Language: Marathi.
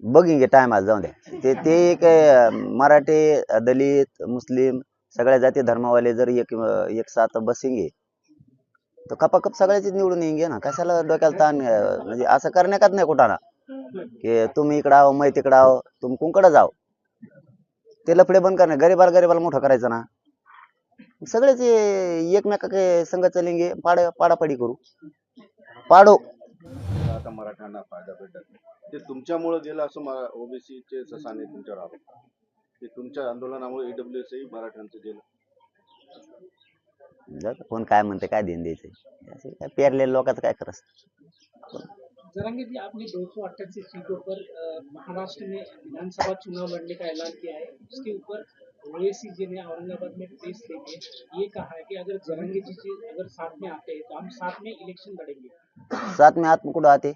बघिंगे टायमाला जाऊन द्या ते काय मराठी दलित मुस्लिम सगळ्या जाती धर्मावाले जर एक साथ बसेंगे तो कपाकप सगळ्याचीच निवडून येईन ना. कशाला डोक्याला ताण म्हणजे असं करण्याकाच नाही कुठाना की तुम्ही इकडं आहो मै तिकडं आहो तुम्ही कुंकडं जाओ. ते लफडे बंद करणे गरीबाला मोठं करायचं ना. सगळेच एकमेका संघ चलेंगे पाडापाडी करू पाडो. आता मराठ्यांना फायदा भेटत ते तुमच्यामुळे गेलं असं ओबीसीचे ससाने तुमच्यावर आरोप ते तुमच्या आंदोलनामुळे ईडब्ल्यूसी मराठ्यांचं गेलं. कोण काय म्हणते काय देण द्यायचं काय पेरलेल्या लोकांचं काय करस. जरांगे जी आपने 288 सीटों पर महाराष्ट्र में विधानसभा चुनाव लड़ने का ऐलान किया है। उसके ऊपर ओवैसी जी ने औरंगाबाद में प्रेस देके ये कहा है कि अगर जरांगे जी अगर साथ में आते हैं तो हम साथ में इलेक्शन लड़ेंगे। साथ में कुठं आते